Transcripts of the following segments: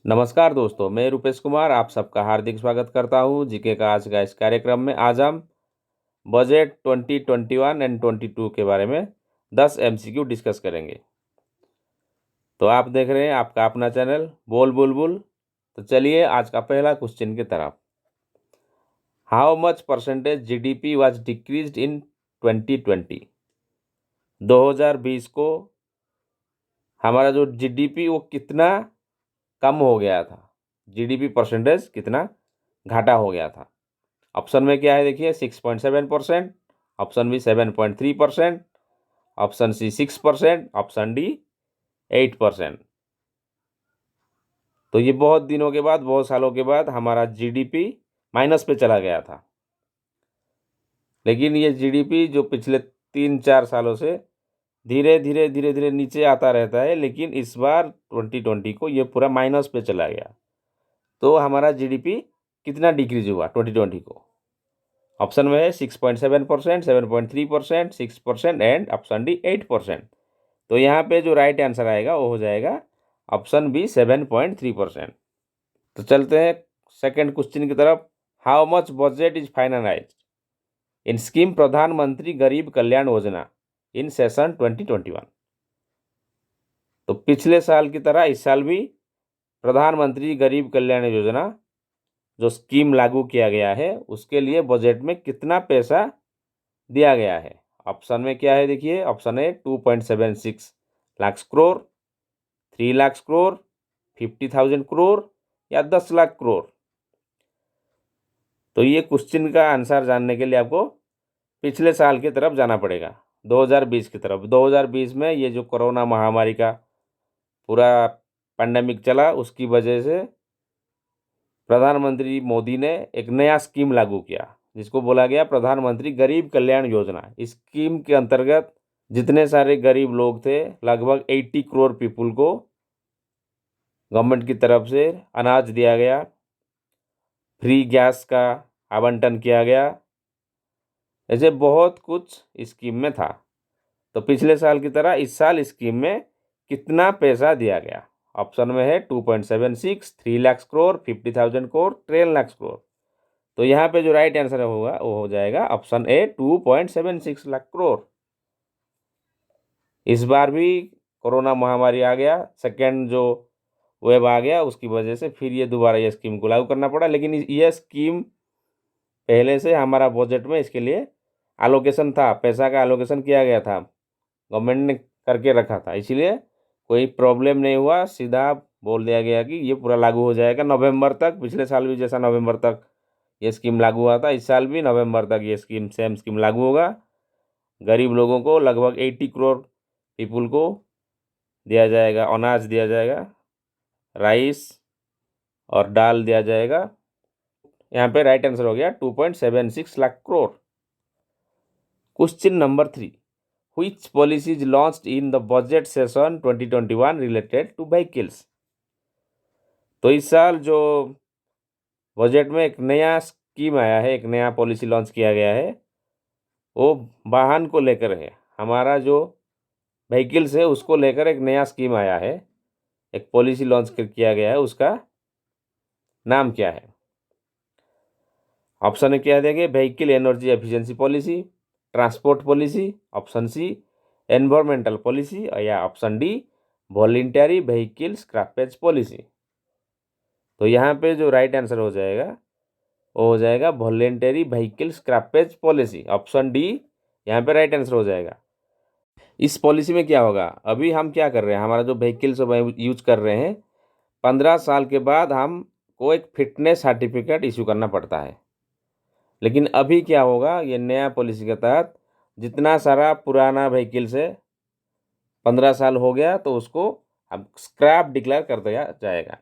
नमस्कार दोस्तों, मैं रूपेश कुमार आप सबका हार्दिक स्वागत करता हूं जीके का आज का इस कार्यक्रम में। आज हम बजट 2021 एंड 22 के बारे में 10 एमसीक्यू डिस्कस करेंगे। तो आप देख रहे हैं आपका अपना चैनल बोल बुलबुल। तो चलिए आज का पहला क्वेश्चन की तरफ। How much percentage GDP was decreased in 2020? 2020 को हमारा जो जीडीपी वो कितना कम हो गया था, जीडीपी परसेंटेज कितना घाटा हो गया था। ऑप्शन में क्या है देखिए, 6.7%, option B 7.3%, option C 6%, option D 8%। तो ये बहुत दिनों के बाद, बहुत सालों के बाद हमारा जीडीपी माइनस पे चला गया था। लेकिन ये जीडीपी जो पिछले 3-4 सालों से धीरे धीरे धीरे धीरे नीचे आता रहता है, लेकिन इस बार 2020 को ये पूरा माइनस पे चला गया। तो हमारा जीडीपी कितना डिक्रीज हुआ 2020 को? ऑप्शन में है 6.7%, 7.3%, 6% एंड ऑप्शन डी 8%। तो यहाँ पे जो राइट आंसर आएगा वो हो जाएगा ऑप्शन बी 7.3%। तो चलते हैं सेकंड क्वेश्चन की तरफ। How much budget is finalised in scheme प्रधानमंत्री गरीब कल्याण योजना इन सेशन 2021? तो पिछले साल की तरह इस साल भी प्रधानमंत्री गरीब कल्याण योजना जो स्कीम लागू किया गया है उसके लिए बजट में कितना पैसा दिया गया है? ऑप्शन में क्या है देखिए, ऑप्शन है 2.76 लाख करोड़, 3 लाख करोड़, 50,000 करोड़ या 10 लाख करोड़। तो ये क्वेश्चन का आंसर जानने के लिए आपको पिछले साल की तरफ जाना पड़ेगा, 2020 की तरफ। 2020 में ये जो कोरोना महामारी का पूरा पैंडेमिक चला, उसकी वजह से प्रधानमंत्री मोदी ने एक नया स्कीम लागू किया जिसको बोला गया प्रधानमंत्री गरीब कल्याण योजना। इस स्कीम के अंतर्गत जितने सारे गरीब लोग थे, लगभग 80 करोड़ पीपुल को गवर्नमेंट की तरफ से अनाज दिया गया, फ्री गैस का आवंटन किया गया, ऐसे बहुत कुछ इस स्कीम में था। तो पिछले साल की तरह इस साल स्कीम में कितना पैसा दिया गया? ऑप्शन में है 2.76, 3 लाख करोड़, 50,000 करोड़, 10 लाख करोड़। तो यहाँ पे जो राइट आंसर होगा वो हो जाएगा ऑप्शन ए 2.76 लाख करोड़। इस बार भी कोरोना महामारी आ गया, सेकेंड जो वेब आ गया, उसकी वजह से फिर ये दोबारा ये स्कीम को लागू करना पड़ा। लेकिन ये स्कीम पहले से हमारा बजट में इसके लिए एलोकेशन था, पैसा का एलोकेशन किया गया था, गवर्नमेंट ने करके रखा था, इसीलिए कोई प्रॉब्लम नहीं हुआ। सीधा बोल दिया गया कि ये पूरा लागू हो जाएगा नवंबर तक। पिछले साल भी जैसा नवंबर तक ये स्कीम लागू हुआ था, इस साल भी नवंबर तक ये स्कीम सेम स्कीम लागू होगा। गरीब लोगों को लगभग 80 करोड़ पीपुल को दिया जाएगा, अनाज दिया जाएगा, राइस और दाल दिया जाएगा। यहाँ पे राइट आंसर हो गया 2.76 lakh crore. Question number 3, which policy is launched in the budget session 2021 related two vehicles? तो इस साल जो बजट में एक नया स्कीम आया है, एक नया पॉलिसी लॉन्च किया गया है, वो वाहन को लेकर है। हमारा जो व्हीकल्स है उसको लेकर एक नया स्कीम आया है, एक पॉलिसी लॉन्च किया गया है, उसका नाम क्या है? ऑप्शन में क्या देंगे, vehicle energy efficiency policy, transport policy, option C environmental policy या option D voluntary vehicle scrappage policy. तो यहाँ पे जो राइट आंसर हो जाएगा वो हो जाएगा voluntary vehicle scrappage policy, option D यहाँ पे राइट आंसर हो जाएगा। इस पॉलिसी में क्या होगा, अभी हम क्या कर रहे हैं, हमारा जो व्हीकल्स यूज कर रहे हैं, 15 साल के बाद हमको एक फिटनेस सर्टिफिकेट इशू करना पड़ता है। लेकिन अभी क्या होगा, ये नया पॉलिसी के तहत जितना सारा पुराना व्हीकल्स है 15 साल हो गया तो उसको अब स्क्रैप डिक्लेयर कर दिया जाएगा।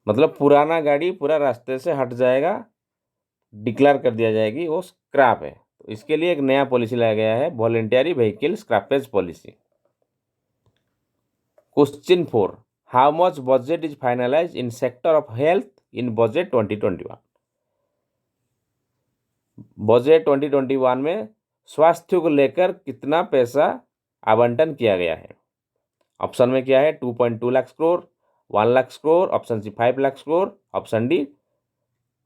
मतलब पुराना गाड़ी पूरा रास्ते से हट जाएगा, डिक्लेयर कर दिया जाएगी वो स्क्रैप है। तो इसके लिए एक नया पॉलिसी लाया गया है, voluntary vehicle scrappage policy. Question 4, how much budget is finalise in sector of health in budget 2021? Budget 2021 में स्वास्थ्य को लेकर कितना पैसा आवंटन किया गया है? ऑप्शन में क्या है, 2.2 lakh crore, 1 lakh crore, option C 5 lakh crore, option D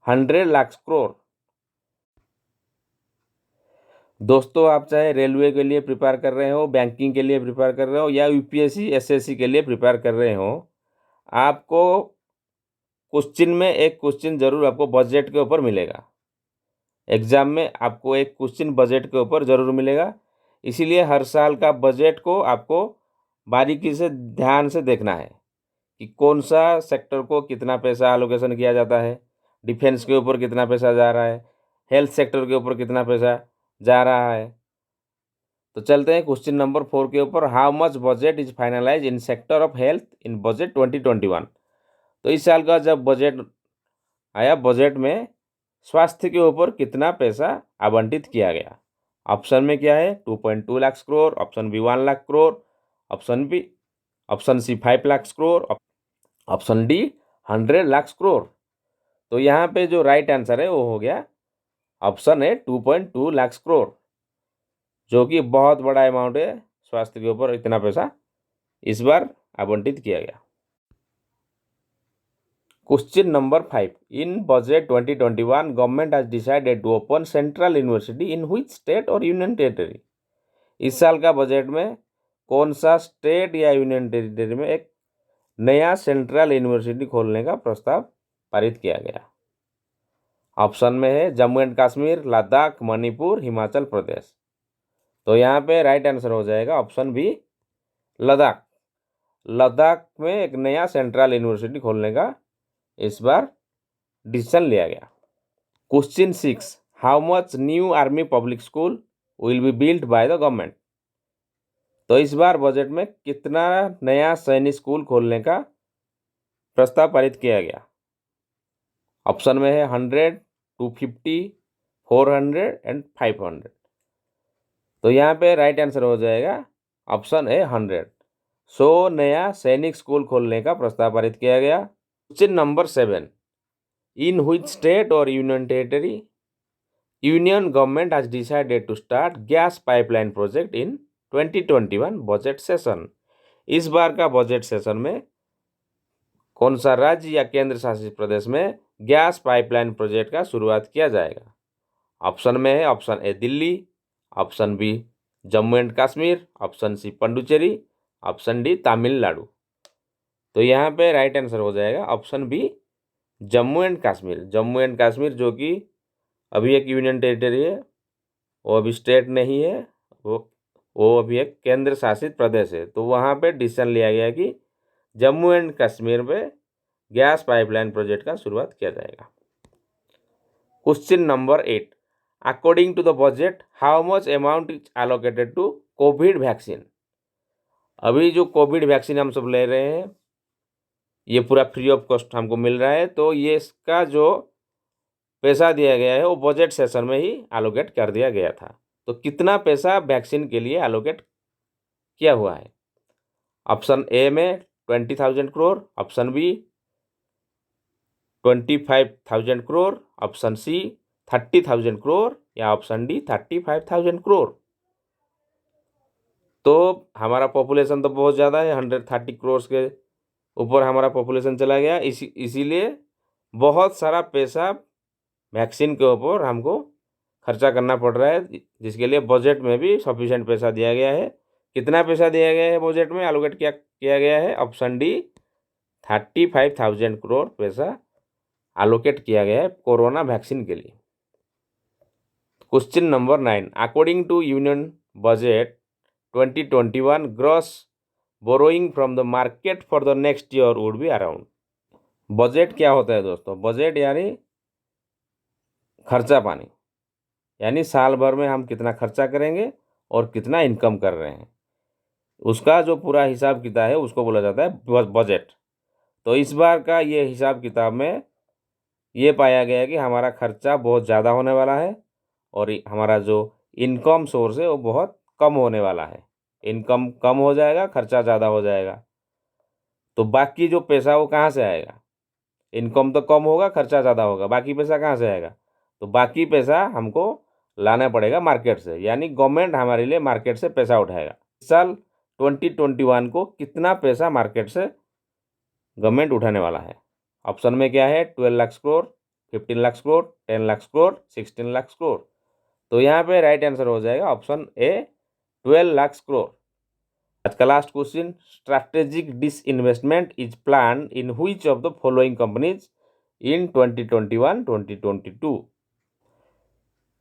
100 lakh crore. दोस्तों, आप चाहे रेलवे के लिए प्रिपेयर कर रहे हो, बैंकिंग के लिए प्रिपेयर कर रहे हो या यूपीएससी एसएससी के लिए प्रिपेयर कर रहे हो, आपको क्वेश्चन में एक क्वेश्चन जरूर आपको बजट के ऊपर मिलेगा। एग्जाम में आपको एक क्वेश्चन बजट के ऊपर ज़रूर मिलेगा। इसीलिए हर साल का बजट को आपको बारीकी से ध्यान से देखना है कि कौन सा सेक्टर को कितना पैसा एलोकेशन किया जाता है, डिफेंस के ऊपर कितना पैसा जा रहा है, हेल्थ सेक्टर के ऊपर कितना पैसा जा रहा है। तो चलते हैं क्वेश्चन नंबर 4 के ऊपर। How much budget is finalise in sector of health in budget 2021। तो इस साल का जब बजट आया, बजट में स्वास्थ्य के ऊपर कितना पैसा आवंटित किया गया। ऑप्शन में क्या है, 2.2 lakh crore, option B 1 lakh crore, option C 5 lakh crore, option D 100 lakh crore. तो यहाँ पे जो राइट आंसर है वो हो गया ऑप्शन है 2.2 लाख करोड़, जो कि बहुत बड़ा अमाउंट है। स्वास्थ्य के ऊपर इतना पैसा इस बार आवंटित किया गया। Question number 5, in budget 2021 government has decided to open central university in which state और यूनियन टेरिटरी। इस साल का बजट में कौन सा स्टेट या यूनियन टेरिटरी में एक नया सेंट्रल यूनिवर्सिटी खोलने का प्रस्ताव पारित किया गया। ऑप्शन में है जम्मू एंड कश्मीर, लद्दाख, मणिपुर, हिमाचल प्रदेश। तो यहाँ पे राइट आंसर हो जाएगा ऑप्शन बी, लद्दाख। लद्दाख में एक नया सेंट्रल यूनिवर्सिटी खोलने का इस बार डिसीजन लिया गया। Question 6, how much new army public school will be built by the government. तो इस बार बजट में कितना नया सैनिक स्कूल खोलने का प्रस्ताव पारित किया गया। ऑप्शन में है 100, 250, 400 एंड 500। तो यहाँ पे राइट आंसर हो जाएगा ऑप्शन है 100। 100 नया सैनिक स्कूल खोलने का प्रस्ताव पारित किया गया। Question number 7, in which state और union territory union government has decided to start gas pipeline project in 2021 budget session. इस बार का बजट सेशन में कौन सा राज्य या केंद्र शासित प्रदेश में गैस पाइपलाइन प्रोजेक्ट का शुरुआत किया जाएगा। ऑप्शन में है option A Delhi, option B Jammu and Kashmir, option C Puducherry, option D Tamil Nadu. तो यहाँ पे राइट आंसर हो जाएगा option B Jammu and Kashmir. Jammu and Kashmir जो कि अभी एक यूनियन टेरिटरी है, वो अभी स्टेट नहीं है, वो अभी एक केंद्र शासित प्रदेश है। तो वहाँ पे डिसीजन लिया गया कि जम्मू एंड कश्मीर में गैस पाइपलाइन प्रोजेक्ट का शुरुआत किया जाएगा। Question number 8, according to the budget how much amount is allocated to covid vaccine. अभी जो कोविड वैक्सीन हम सब ले रहे हैं, ये पूरा फ्री ऑफ कॉस्ट हमको मिल रहा है। तो ये इसका जो पैसा दिया गया है वो बजट सेशन में ही एलोकेट कर दिया गया था। तो कितना पैसा वैक्सीन के लिए एलोकेट किया हुआ है। ऑप्शन ए में 20,000 crore, option B 25,000 crore, option C 30,000 crore या ऑप्शन डी 35,000 करोड़। तो हमारा पॉपुलेशन तो बहुत ज़्यादा है, 130 करोड़ के ऊपर हमारा पॉपुलेशन चला गया। इसीलिए बहुत सारा पैसा वैक्सीन के ऊपर हमको खर्चा करना पड़ रहा है, जिसके लिए बजट में भी सफिशिएंट पैसा दिया गया है। कितना पैसा दिया गया है बजट में एलोकेट किया गया है। ऑप्शन डी 35,000 करोड़ पैसा एलोकेट किया गया है कोरोना वैक्सीन के लिए। Question number 9, according to union budget 2021 gross borrowing from the market for the next year would be around. Budget क्या होता है दोस्तों? बजट यानी खर्चा पानी, यानी साल भर में हम कितना खर्चा करेंगे और कितना इनकम कर रहे हैं, उसका जो पूरा हिसाब किताब है उसको बोला जाता है बजट। तो इस बार का ये हिसाब किताब में ये पाया गया कि हमारा खर्चा बहुत ज़्यादा होने वाला है और हमारा जो इनकम सोर्स है वो बहुत कम होने वाला है। इनकम कम हो जाएगा, खर्चा ज़्यादा हो जाएगा। तो बाकी जो पैसा वो कहाँ से आएगा? इनकम तो कम होगा, खर्चा ज़्यादा होगा, बाकी पैसा कहाँ से आएगा? तो बाकी पैसा हमको लाना पड़ेगा मार्केट से, यानी गवर्नमेंट हमारे लिए मार्केट से पैसा उठाएगा। इस साल 2021 को कितना पैसा मार्केट से गवर्नमेंट उठाने वाला है। ऑप्शन में क्या है, 12 लाख करोड़, 15 लाख करोड़, 10 लाख करोड़, 16 लाख करोड़। तो यहाँ पे राइट आंसर हो जाएगा ऑप्शन ए, 12 लाख करोड़। आज का last question, strategic disinvestment is plan in which of the following companies in 2021-2022।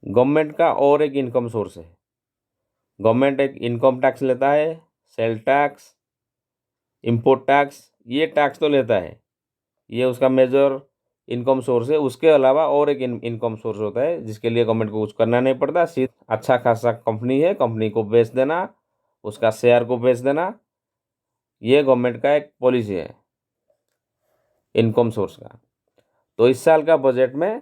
Government का और एक इनकम सोर्स है। गवर्नमेंट एक इनकम टैक्स लेता है, सेल टैक्स, इंपोर्ट टैक्स, ये टैक्स तो लेता है, ये उसका मेजर इनकम सोर्स है। उसके अलावा और एक इनकम सोर्स होता है जिसके लिए गवर्नमेंट को कुछ करना नहीं पड़ता, सिर्फ अच्छा खासा कंपनी है, कंपनी को बेच देना, उसका शेयर को बेच देना, ये गवर्नमेंट का एक पॉलिसी है इनकम सोर्स का। तो इस साल का बजट में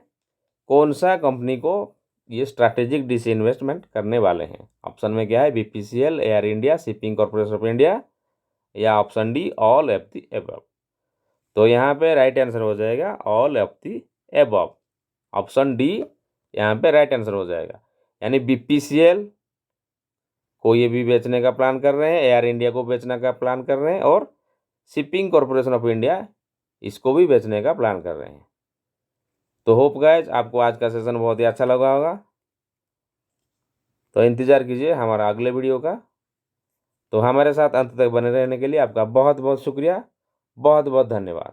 कौन सा कंपनी को ये स्ट्रैटेजिक डिसइन्वेस्टमेंट करने वाले हैं? ऑप्शन में क्या है, BPCL, Air India, Shipping Corporation of India, या option D, all of the above. तो यहाँ पे राइट आंसर हो जाएगा all of the above. Option D यहाँ पे राइट आंसर हो जाएगा। यानी बीपीसीएल को ये भी बेचने का प्लान कर रहे हैं, एयर इंडिया को बेचने का प्लान कर रहे हैं, और शिपिंग कॉर्पोरेशन ऑफ इंडिया इसको भी बेचने का प्लान कर रहे हैं। तो होप गाइज आपको आज का सेशन बहुत ही अच्छा लगा होगा। तो इंतज़ार कीजिए हमारा अगले वीडियो का। तो हमारे साथ अंत तक बने रहने के लिए आपका बहुत बहुत शुक्रिया, बहुत बहुत धन्यवाद।